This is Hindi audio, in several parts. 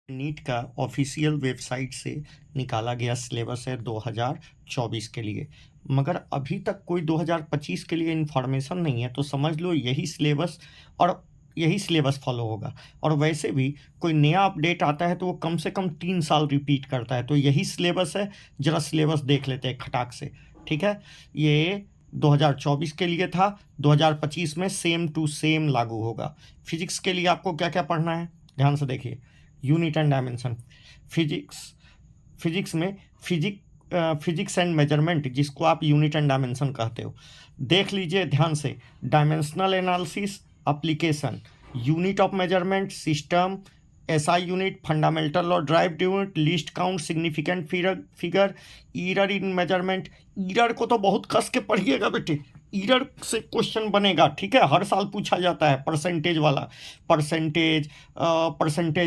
नीट का ऑफिशियल वेबसाइट से निकाला गया सिलेबस है 2024 के लिए, मगर अभी तक कोई 2025 के लिए इन्फॉर्मेशन नहीं है। तो समझ लो यही सिलेबस और यही सिलेबस फॉलो होगा। और वैसे भी कोई नया अपडेट आता है तो वो कम से कम 3 साल रिपीट करता है। तो यही सिलेबस है, ज़रा सिलेबस देख लेते हैं खटाक से। ठीक है, ये 2024 के लिए था, 2025 में सेम टू सेम लागू होगा। फिजिक्स के लिए आपको क्या क्या पढ़ना है, ध्यान से देखिए। यूनिट एंड डायमेंशन, फिजिक्स में फिजिक्स एंड मेजरमेंट, जिसको आप यूनिट एंड डायमेंशन कहते हो, देख लीजिए ध्यान से। Dimensional analysis, application, unit of measurement, system, SI unit, fundamental और derived unit, least count, significant figure, error in measurement. Error को तो बहुत कस के पढ़िएगा बेटे, ईरर से क्वेश्चन बनेगा। ठीक है, हर साल पूछा जाता है परसेंटेज वाला, परसेंटेज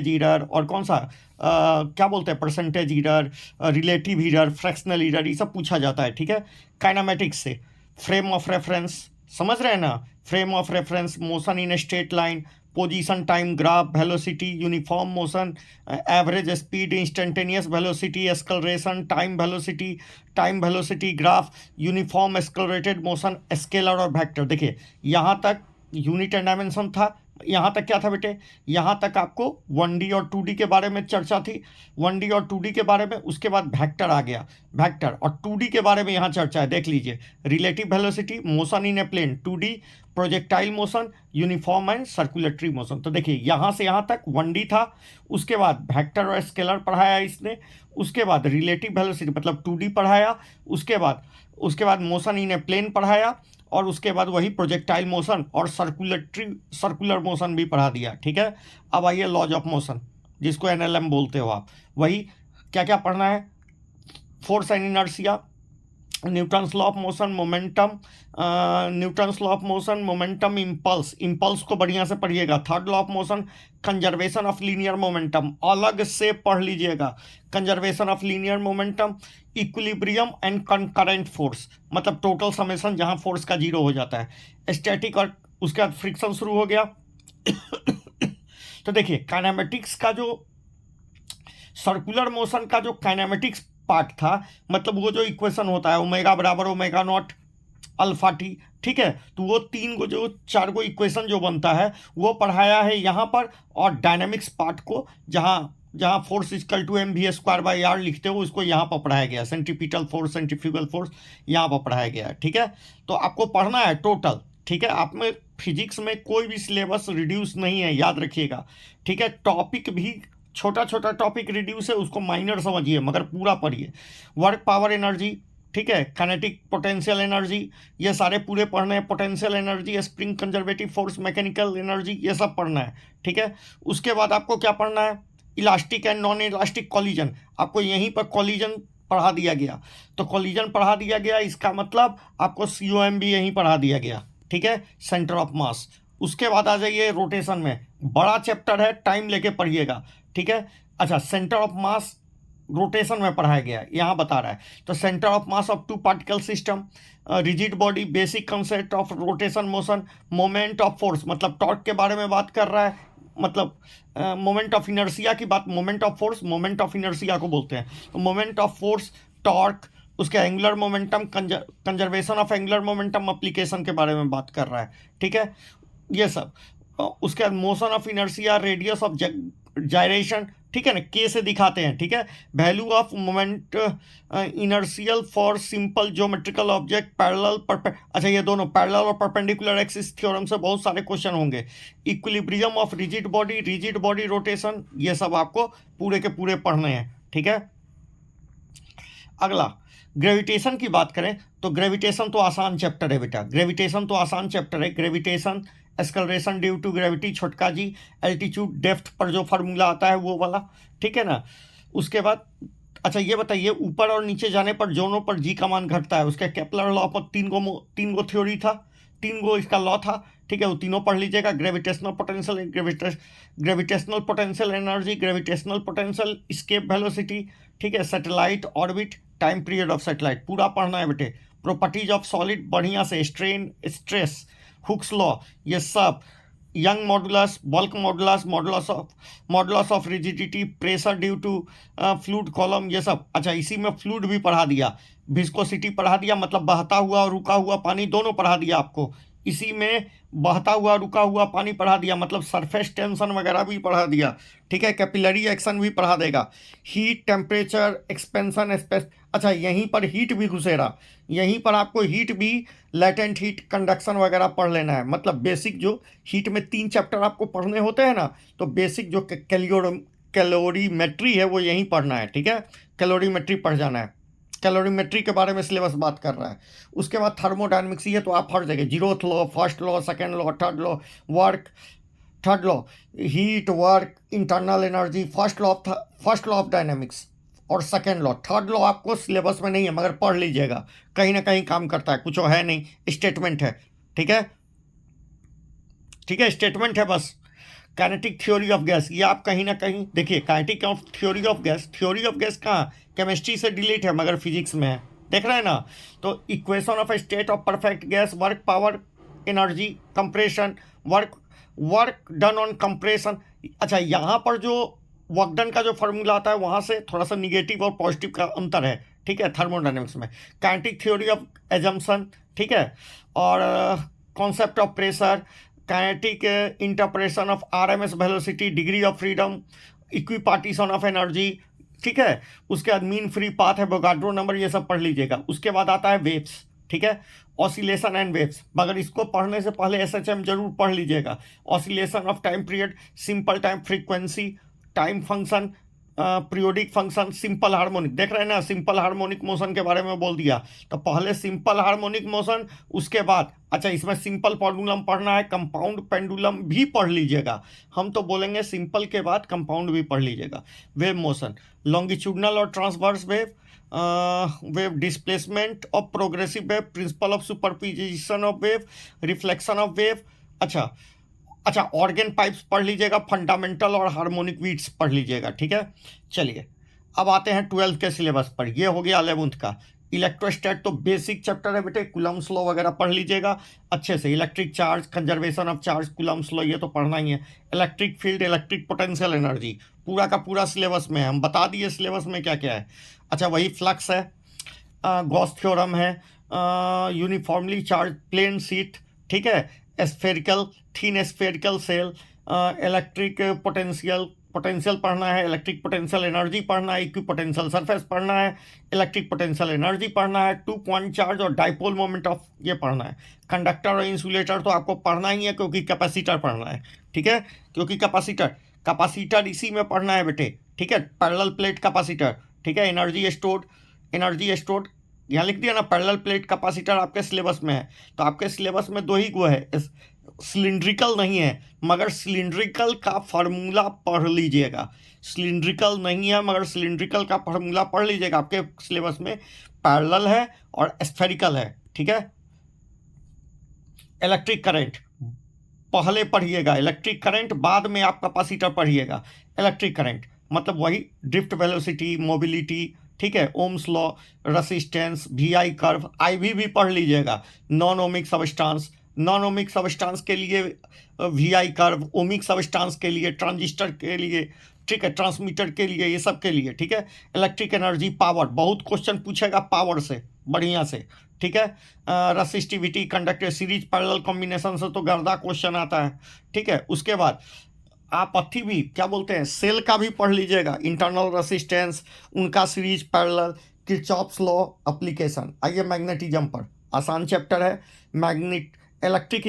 ईरर, और कौन सा क्या बोलते हैं, percentage error, relative error, fractional error, ये सब पूछा जाता है। ठीक है, काइनेमेटिक्स से फ्रेम ऑफ रेफरेंस, समझ रहे हैं ना, frame of reference, motion in straight line, position time graph, velocity, uniform motion, average speed, instantaneous velocity, acceleration, time velocity graph, uniform accelerated motion, scalar और वेक्टर। देखिए यहाँ तक यूनिट एंड डायमेंशन था। यहाँ तक क्या था बेटे, यहाँ तक आपको 1D और 2D के बारे में चर्चा थी, 1D और 2D के बारे में। उसके बाद वेक्टर आ गया, वेक्टर और 2D के बारे में यहाँ चर्चा है, देख लीजिए। Relative velocity, motion in a plane, 2D, projectile motion, uniform and circulatory motion. तो देखिए यहाँ से यहाँ तक 1D था, उसके बाद वेक्टर और स्केलर पढ़ाया इसने, उसके बाद रिलेटिव वेलोसिटी मतलब 2D पढ़ाया, उसके बाद मोशन इन ए प्लेन पढ़ाया, और उसके बाद वही प्रोजेक्टाइल मोशन और सर्कुलर मोशन भी पढ़ा दिया। ठीक है, अब आइए लॉज ऑफ मोशन, जिसको एनएलएम बोलते हो आप। वही क्या क्या पढ़ना है, force and inertia, Newton's law of motion, momentum, impulse को बढ़िया से पढ़िएगा। Third law of motion, conservation of linear momentum, अलग से पढ़ लीजिएगा। Conservation of linear momentum, equilibrium and concurrent force, मतलब टोटल समेशन जहां फोर्स का जीरो हो जाता है। स्टैटिक, और उसके बाद फ्रिक्शन शुरू हो गया। तो देखिए काइनेमेटिक्स का जो सर्कुलर मोशन का जो काइनेमेटिक्स पार्ट था, मतलब वो जो इक्वेशन होता है ओमेगा बराबर ओमेगा नॉट अल्फा टी, ठीक है, तो वो 4 गो इक्वेशन जो बनता है वो पढ़ाया है यहाँ पर। और डायनेमिक्स पार्ट को जहाँ फोर्स इक्वल टू mv²/r लिखते हो, उसको यहाँ पर पढ़ाया गया। सेंट्रीपिटल फोर्स, सेंट्रीफ्यूगल फोर्स यहाँ पर पढ़ाया गया है। ठीक है, तो आपको पढ़ना है टोटल। ठीक है, आप में फिजिक्स में कोई भी सिलेबस रिड्यूस नहीं है, याद रखिएगा। ठीक है, टॉपिक भी छोटा छोटा टॉपिक रिड्यूस है, उसको माइनर समझिए मगर पूरा पढ़िए। वर्क पावर एनर्जी, ठीक है, काइनेटिक पोटेंशियल एनर्जी, ये सारे पूरे पढ़ने हैं। Potential energy, spring conservative force, mechanical energy, ये सब पढ़ना है। ठीक है, उसके बाद आपको क्या पढ़ना है, elastic and non elastic collision, आपको यहीं पर कॉलिजन पढ़ा दिया गया। तो कॉलिजन पढ़ा दिया गया, इसका मतलब आपको COM भी यहीं पढ़ा दिया गया। ठीक है, सेंटर ऑफ मास। उसके बाद आ जाइए रोटेशन में, बड़ा चैप्टर है, टाइम लेके पढ़िएगा। ठीक है, अच्छा, सेंटर ऑफ मास रोटेशन में पढ़ाया गया है, यहाँ बता रहा है। तो centre of mass of 2 particle system, rigid body, basic concept of rotation motion, moment of force, मतलब टॉर्क के बारे में बात कर रहा है, मतलब मोमेंट ऑफ इनर्सिया की बात, moment of force, moment of inertia को बोलते हैं। तो मोमेंट ऑफ फोर्स, टॉर्क, उसके angular momentum, conservation of angular momentum application के बारे में बात कर रहा है। ठीक है, ये सब। उसके बाद motion of inertia, radius of gyration, ठीक है ना, के से दिखाते हैं। ठीक है, value of moment inertial for simple geometrical object, parallel, अच्छा ये दोनों पैरेलल और परपेंडिकुलर एक्सिस थ्योरम से बहुत सारे क्वेश्चन होंगे। Equilibrium of rigid body rotation, ये सब आपको पूरे के पूरे पढ़ने हैं। ठीक है, अगला ग्रेविटेशन की बात करें तो ग्रेविटेशन तो आसान चैप्टर है बेटा, ग्रेविटेशन तो आसान चैप्टर है। Gravitation, acceleration due to gravity, छोटका जी, एल्टीट्यूड, डेप्थ पर जो फार्मूला आता है वो वाला। ठीक है ना, उसके बाद अच्छा ये बताइए, ऊपर और नीचे जाने पर जोनों पर जी का मान घटता है। उसके केपलर लॉ पर 3 गो थ्योरी था, 3 गो इसका लॉ था। ठीक है, वो तीनों पढ़ लीजिएगा। Gravitational potential energy, gravitational potential, escape velocity, ठीक है, satellite orbit, time period of satellite, पूरा पढ़ना है बेटे। प्रॉपर्टीज ऑफ सॉलिड बढ़िया से, स्ट्रेन, स्ट्रेस, हुक्स लॉ, ये सब, Young's modulus, bulk modulus, modulus of rigidity, pressure due to fluid column, ये सब। अच्छा, इसी में फ्लूइड भी पढ़ा दिया, विस्कोसिटी पढ़ा दिया, मतलब बहता हुआ और रुका हुआ पानी दोनों पढ़ा दिया आपको। इसी में बहता हुआ रुका हुआ पानी पढ़ा दिया, मतलब सरफेस टेंशन वगैरह भी पढ़ा दिया, ठीक है। कैपिलरी एक्शन भी पढ़ा देगा। Heat, temperature, expansion, space. अच्छा, यहीं पर हीट भी घुसेरा, यहीं पर आपको हीट भी, लेटेंट हीट, कंडक्शन वगैरह पढ़ लेना है। मतलब बेसिक जो हीट में 3 चैप्टर आपको पढ़ने होते हैं ना, तो बेसिक जो कैलोरीमेट्री है वो यहीं पढ़ना है, ठीक है। कैलोरीमेट्री पढ़ जाना है, कैलोरीमेट्री के बारे में सिलेबस बात कर रहा है। उसके बाद थर्मोडायनेमिक्स, ये तो आप हर जगह, zeroth law, first law, second law, third law, work, third law, heat, work, internal energy, first law of dynamics और सेकेंड लॉ। थर्ड लॉ आपको सिलेबस में नहीं है, मगर पढ़ लीजिएगा, कहीं ना कहीं काम करता है, कुछ है नहीं, स्टेटमेंट है, ठीक है, ठीक है, स्टेटमेंट है बस। काइनेटिक थ्योरी ऑफ गैस, ये आप कहीं ना कहीं देखिए, kinetic of theory of gas कहाँ, केमिस्ट्री से डिलीट है मगर फिजिक्स में है, देख रहे हैं ना। तो equation of A state of perfect gas, work, power, energy, compression, work done on compression. अच्छा, यहाँ पर जो वर्क डन का जो फॉर्मूला आता है वहाँ से थोड़ा सा निगेटिव और पॉजिटिव का अंतर है, ठीक है, थर्मोडायनेमिक्स में। काइनेटिक थ्योरी ऑफ एजम्पशन, ठीक है, और concept of pressure, kinetic interpretation of RMS velocity, degree of freedom, equipartition of energy, ठीक है। उसके बाद मीन फ्री पाथ है, वोगाड्रो नंबर, ये सब पढ़ लीजिएगा। उसके बाद आता है वेव्स, ठीक है, ऑसिलेशन एंड वेव्स, मगर इसको पढ़ने से पहले एसएचएम जरूर पढ़ लीजिएगा। Oscillation of time period, simple time frequency, time function, periodic function, simple harmonic, देख रहे हैं ना, सिंपल हार्मोनिक मोशन के बारे में बोल दिया। तो पहले सिंपल हार्मोनिक मोशन, उसके बाद अच्छा इसमें सिंपल पेंडुलम पढ़ना है, कंपाउंड पेंडुलम भी पढ़ लीजिएगा। हम तो बोलेंगे सिंपल के बाद कंपाउंड भी पढ़ लीजिएगा। वेव मोशन, लॉन्गिट्यूडनल और transverse wave, wave displacement of progressive wave, principle of superposition of wave, reflection of wave. अच्छा, ऑर्गन पाइप्स पढ़ लीजिएगा, फंडामेंटल और हार्मोनिक बीट्स पढ़ लीजिएगा, ठीक है। चलिए, अब आते हैं 12th के सिलेबस पर। ये हो गया 11th का। इलेक्ट्रोस्टैट तो बेसिक चैप्टर है बेटे, कुलम्स लॉ वगैरह पढ़ लीजिएगा अच्छे से। Electric charge, conservation of charge, Coulomb's law, ये तो पढ़ना ही है। Electric field, electric potential energy, पूरा का पूरा सिलेबस में है, हम बता दिए सिलेबस में क्या क्या है। अच्छा, वही फ्लक्स है, गॉस थ्योरम है, यूनिफॉर्मली चार्ज प्लेन शीट, ठीक है, स्फेरिकल, थीन स्फेरिकल सेल, इलेक्ट्रिक पोटेंशियल पढ़ना है, इलेक्ट्रिक पोटेंशियल एनर्जी पढ़ना है, इक्वी पोटेंशियल सरफेस पढ़ना है, इलेक्ट्रिक पोटेंशियल एनर्जी पढ़ना है, 2 पॉइंट चार्ज और डाइपोल मोमेंट ऑफ ये पढ़ना है। कंडक्टर और इंसुलेटर तो आपको पढ़ना ही है, क्योंकि कैपेसिटर पढ़ना है, ठीक है, क्योंकि कैपेसिटर इसी में पढ़ना है बेटे, ठीक है। पैरेलल प्लेट कैपेसिटर, ठीक है, एनर्जी स्टोर्ड यहाँ लिख दिया ना, पैरेलल प्लेट कैपेसिटर आपके सिलेबस में है। तो आपके सिलेबस में 2 ही वो है, सिलिंड्रिकल नहीं है, मगर सिलिंड्रिकल का फार्मूला पढ़ लीजिएगा। सिलिंड्रिकल नहीं है मगर सिलिंड्रिकल का फार्मूला पढ़ लीजिएगा। आपके सिलेबस में पैरेलल है और स्फेरिकल है, ठीक है। इलेक्ट्रिक करंट पहले पढ़िएगा, इलेक्ट्रिक करंट बाद में आप कैपेसिटर पढ़िएगा। इलेक्ट्रिक करंट मतलब वही ड्रिफ्ट वेलोसिटी, मोबिलिटी, ठीक है, Ohm's law, resistance, VI curve, IV भी पढ़ लीजिएगा। नॉन ओमिक सब्सटेंस के लिए VI कर्व, ओमिक सब्सटेंस के लिए, ट्रांजिस्टर के लिए, ठीक है, ट्रांसमीटर के लिए, ये सब के लिए, ठीक है। इलेक्ट्रिक एनर्जी, पावर, बहुत क्वेश्चन पूछेगा पावर से बढ़िया से, ठीक है। Resistivity, conductor, series parallel combination से तो गर्दा क्वेश्चन आता है, ठीक है। उसके बाद आप अथी भी क्या बोलते हैं, सेल का भी पढ़ लीजिएगा, इंटरनल रेसिस्टेंस, उनका series parallel, Kirchhoff's law application. आइए मैग्नेटिज्म पर, आसान चैप्टर है। Magnetic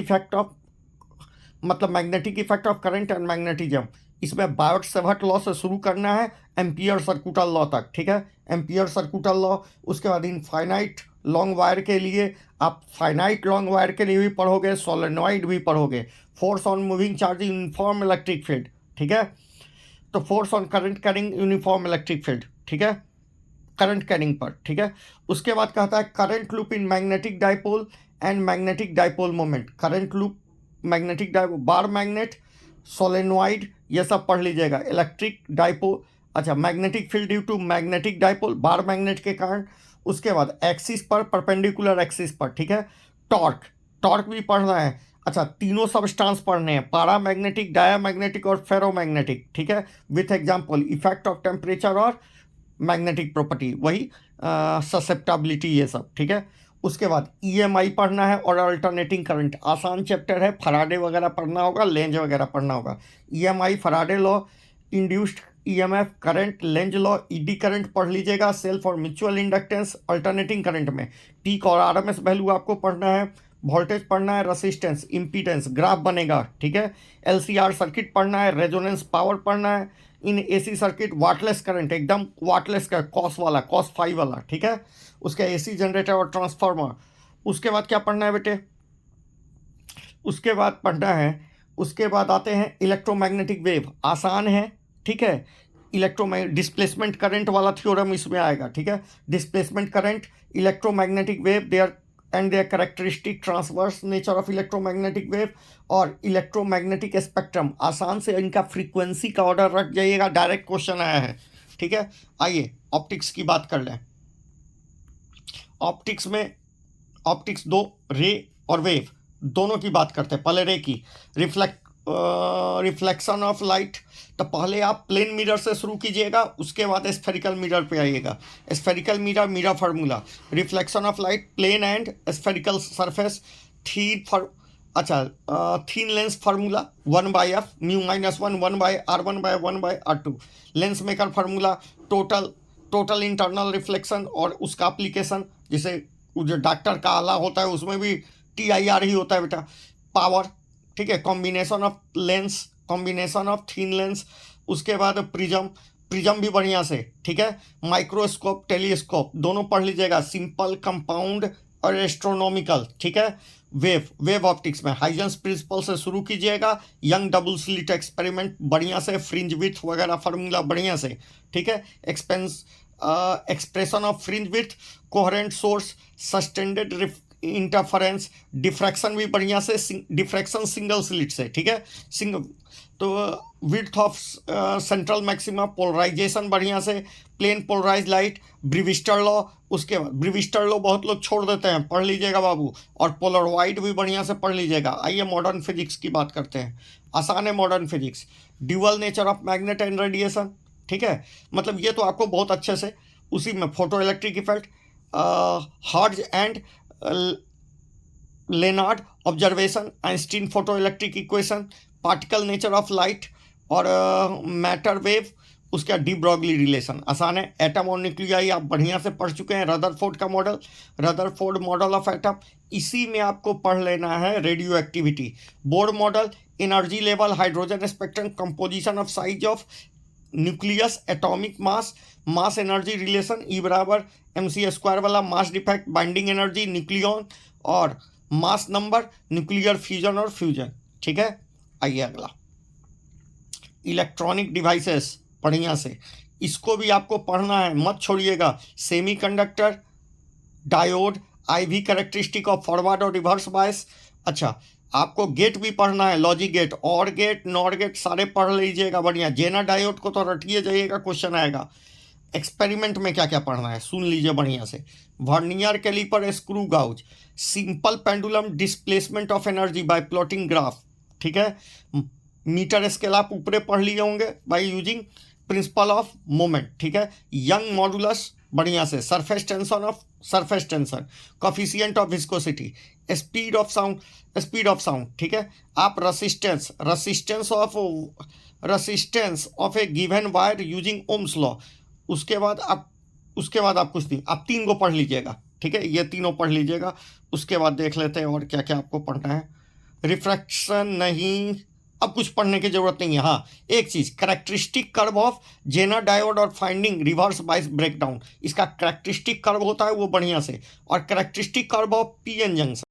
effect of current and magnetism. इसमें बायोट सेवर्ट लॉ से शुरू करना है, एम्पियर सर्कुटल लॉ तक, ठीक है, एम्पियर सर्कुटल लॉ। उसके बाद इनफाइनाइट लॉन्ग वायर के लिए आप फाइनाइट लॉन्ग वायर के लिए भी पढ़ोगे, सोलेनॉइड भी पढ़ोगे। Force on moving charge uniform electric field, ठीक है, तो force on current carrying uniform electric field, ठीक है, करंट कैरिंग पर, ठीक है। उसके बाद कहता है current loop in magnetic dipole and magnetic dipole moment. Current loop, magnetic dipole, bar magnet, solenoid, ये सब पढ़ लीजिएगा। इलेक्ट्रिक डाइपोल, अच्छा, magnetic field due to magnetic dipole, bar magnet के कारण। उसके बाद एक्सिस पर, परपेंडिकुलर एक्सिस पर, ठीक है। टॉर्क भी पढ़ना है। अच्छा, तीनों सब्सटेंस पढ़ने हैं, पैरामैग्नेटिक, डायामैग्नेटिक और फेरोमैग्नेटिक, ठीक है, with example effect of temperature और मैग्नेटिक प्रॉपर्टी, वही ससेप्टेबिलिटी, ये सब, ठीक है। उसके बाद ईएमआई पढ़ना है और अल्टरनेटिंग करंट, आसान चैप्टर है, फराडे वगैरह पढ़ना होगा, लेंज वगैरह पढ़ना होगा। EMI, Faraday law, induced EMF, current, Lenz law, eddy current पढ़ लीजिएगा, सेल्फ और म्यूचुअल इंडक्टेंस। अल्टरनेटिंग करंट में पीक और आरएमएस वैल्यू आपको पढ़ना है, वोल्टेज पढ़ना है, रेसिस्टेंस, इम्पीडेंस, ग्राफ बनेगा, ठीक है। एलसीआर सर्किट पढ़ना है, रेजोनेंस पावर पढ़ना है, in AC circuit, wattless current, एकदम वाटलेस का, कॉस वाला, कॉस 5 वाला, ठीक है। उसका एसी जनरेटर और ट्रांसफार्मर। उसके बाद क्या पढ़ना है बेटे, उसके बाद पढ़ना है, उसके बाद आते हैं इलेक्ट्रोमैग्नेटिक वेव, आसान है, ठीक है। डिस्प्लेसमेंट करंट वाला थ्योरम इसमें आएगा, ठीक है। Displacement current, electromagnetic wave, there and their characteristic, transverse nature of electromagnetic wave और इलेक्ट्रोमैग्नेटिक स्पेक्ट्रम। आसान से इनका फ्रीक्वेंसी का ऑर्डर रख जाइएगा, डायरेक्ट क्वेश्चन आया है, ठीक है। आइए ऑप्टिक्स की बात कर लें। ऑप्टिक्स में, ऑप्टिक्स दो, रे और वेव, दोनों की बात करते हैं। पहले रे की, रिफ्लेक्शन ऑफ लाइट, तो पहले आप प्लेन मिरर से शुरू कीजिएगा, उसके बाद स्फेरिकल मिरर पे आइएगा। Spherical mirror, mirror formula, reflection of light, plane and spherical surface, thin lens formula 1/f, mu -1, 1/r1 1/r2, lens maker formula, total internal reflection और उसका एप्लीकेशन, जिसे जो डॉक्टर का आला होता है उसमें भी TIR ही होता है बेटा। पावर, ठीक है, combination of lens, combination of thin lens. उसके बाद प्रिज्म भी बढ़िया से, ठीक है। माइक्रोस्कोप, टेलीस्कोप, दोनों पढ़ लीजिएगा, सिंपल, कंपाउंड और एस्ट्रोनॉमिकल, ठीक है। वेव ऑप्टिक्स में हाइजेंस प्रिंसिपल से शुरू कीजिएगा, यंग डबल स्लिट एक्सपेरिमेंट बढ़िया से, फ्रिंज विथ वगैरह फार्मूला बढ़िया से, ठीक है। Expression of fringe with, coherent source, sustained interference, diffraction भी बढ़िया से, डिफ्रैक्शन सिंगल स्लिट से, ठीक है, सिंगल। तो width of central maxima, polarisation बढ़िया से, plane polarise light, Brewster law. उसके बाद ब्रिविस्टर लॉ बहुत लोग छोड़ देते हैं, पढ़ लीजिएगा बाबू, और पोलरवाइड भी बढ़िया से पढ़ लीजिएगा। आइए मॉडर्न फिजिक्स की बात करते हैं, आसान है modern physics. Dual nature of magnet and radiation, ठीक है, मतलब ये तो आपको बहुत अच्छे से, उसी में photo electric effect, hertz and Lennard observation, Einstein photo electric equation, particle nature of light और मैटर वेव, उसका डी ब्रॉगली रिलेशन, आसान है। एटम और न्यूक्लियाई आप बढ़िया से पढ़ चुके हैं, रदरफोर्ड का model, Rutherford model of atom. इसी में आपको पढ़ लेना है radio activity, Bohr model, energy level, hydrogen spectrum, composition of size of nucleus, atomic mass, mass energy relation, E = mc² वाला, mass defect, binding energy, nucleon और मास नंबर, न्यूक्लियर फ्यूजन और फ्यूजन, ठीक है। आइए अगला, इलेक्ट्रॉनिक डिवाइसेस बढ़िया से, इसको भी आपको पढ़ना है, मत छोड़िएगा। Semiconductor, diode, IV characteristic of forward और रिवर्स बायस। अच्छा, आपको गेट भी पढ़ना है, logic gate, OR gate, NOR gate, सारे पढ़ लीजिएगा बढ़िया। जेना डायोड को तो रटिए जाइएगा, क्वेश्चन आएगा। एक्सपेरिमेंट में क्या क्या पढ़ना है सुन लीजिए बढ़िया से। Vernier calliper, screw gauge, simple pendulum, displacement of energy by plotting graph, ठीक है। मीटर स्केल आप ऊपरे पढ़ लिए होंगे by using principle of moment, ठीक है। यंग मॉडुलस बढ़िया से, surface tension, coefficient of viscosity, speed of sound, ठीक है। आप resistance of a given wire using Ohm's law. उसके बाद आप कुछ नहीं, आप 3 को पढ़ लीजिएगा, ठीक है, ये तीनों पढ़ लीजिएगा। उसके बाद देख लेते हैं और क्या क्या आपको पढ़ना है। रिफ्रैक्शन नहीं, अब कुछ पढ़ने की जरूरत नहीं है। हाँ, एक चीज़, characteristic curve of Zener diode और फाइंडिंग रिवर्स बायस ब्रेकडाउन, इसका कैरेक्टरिस्टिक कर्व होता है वो बढ़िया से, और characteristic curve of PN junction.